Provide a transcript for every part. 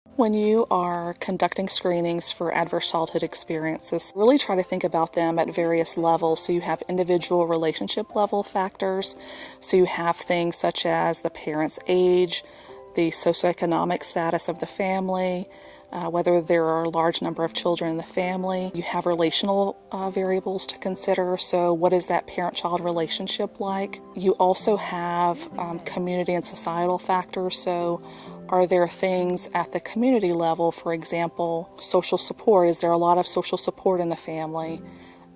When you are conducting screenings for adverse childhood experiences, really try to think about them at various levels. So you have individual relationship level factors. So you have things such as the parent's age, the socioeconomic status of the family, whether there are a large number of children in the family. You have relational variables to consider. So what is that parent-child relationship like? You also have community and societal factors. So are there things at the community level, for example, social support? Is there a lot of social support in the family?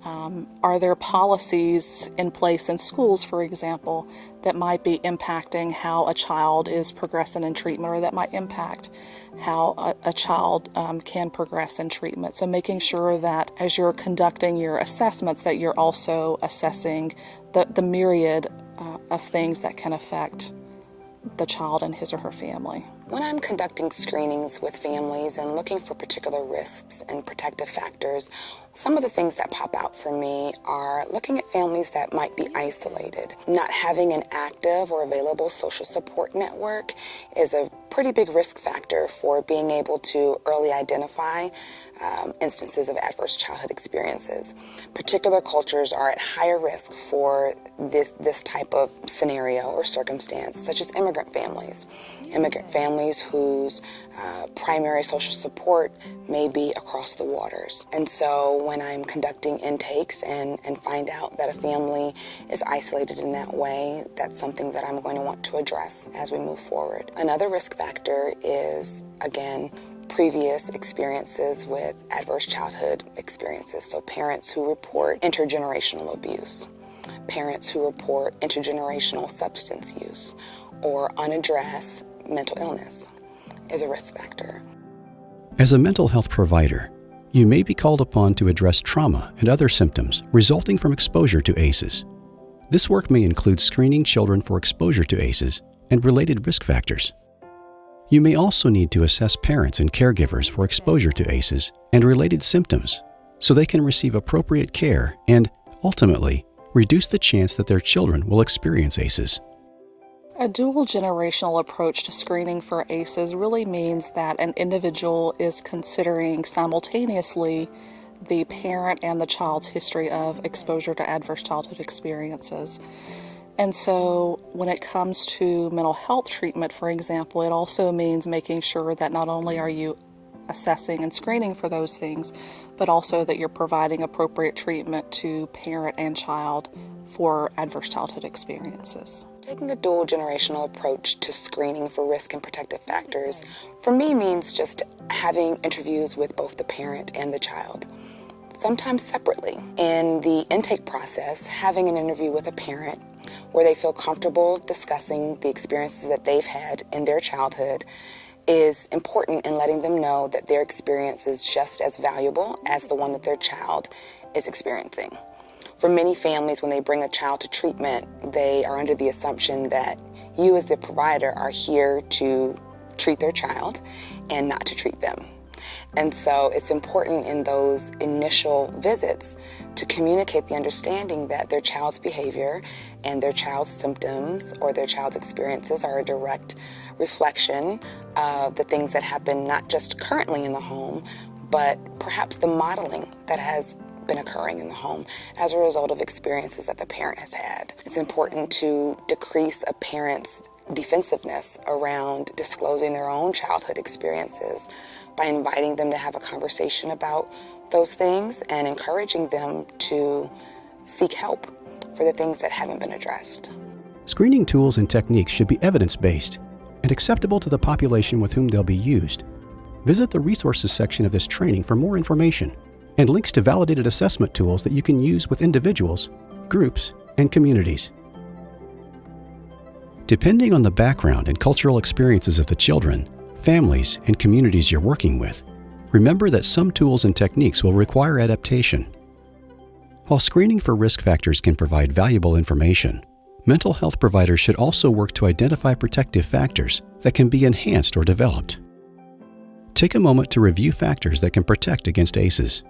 Are there policies in place in schools, for example, that might be impacting how a child is progressing in treatment, or that might impact how a child can progress in treatment? So making sure that as you're conducting your assessments that you're also assessing the myriad of things that can affect the child and his or her family. When I'm conducting screenings with families and looking for particular risks and protective factors, some of the things that pop out for me are looking at families that might be isolated. Not having an active or available social support network is a pretty big risk factor for being able to early identify instances of adverse childhood experiences. Particular cultures are at higher risk for this type of scenario or circumstance, such as immigrant families. Immigrant families whose primary social support may be across the waters. And so when I'm conducting intakes and find out that a family is isolated in that way, that's something that I'm going to want to address as we move forward. Another risk factor is, again, previous experiences with adverse childhood experiences. So parents who report intergenerational abuse, parents who report intergenerational substance use, or unaddressed mental illness is a risk factor. As a mental health provider, you may be called upon to address trauma and other symptoms resulting from exposure to ACEs. This work may include screening children for exposure to ACEs and related risk factors. You may also need to assess parents and caregivers for exposure to ACEs and related symptoms so they can receive appropriate care and, ultimately, reduce the chance that their children will experience ACEs. A dual generational approach to screening for ACEs really means that an individual is considering simultaneously the parent and the child's history of exposure to adverse childhood experiences. And so when it comes to mental health treatment, for example, it also means making sure that not only are you assessing and screening for those things, but also that you're providing appropriate treatment to parent and child for adverse childhood experiences. Taking a dual generational approach to screening for risk and protective factors, for me, means just having interviews with both the parent and the child, sometimes separately. In the intake process, having an interview with a parent where they feel comfortable discussing the experiences that they've had in their childhood is important in letting them know that their experience is just as valuable as the one that their child is experiencing. For many families, when they bring a child to treatment, they are under the assumption that you as the provider are here to treat their child and not to treat them. And so it's important in those initial visits to communicate the understanding that their child's behavior and their child's symptoms or their child's experiences are a direct reflection of the things that happen not just currently in the home, but perhaps the modeling that has been occurring in the home as a result of experiences that the parent has had. It's important to decrease a parent's defensiveness around disclosing their own childhood experiences by inviting them to have a conversation about those things and encouraging them to seek help for the things that haven't been addressed. Screening tools and techniques should be evidence-based and acceptable to the population with whom they'll be used. Visit the resources section of this training for more information and links to validated assessment tools that you can use with individuals, groups, and communities. Depending on the background and cultural experiences of the children, families, and communities you're working with, remember that some tools and techniques will require adaptation. While screening for risk factors can provide valuable information, mental health providers should also work to identify protective factors that can be enhanced or developed. Take a moment to review factors that can protect against ACEs.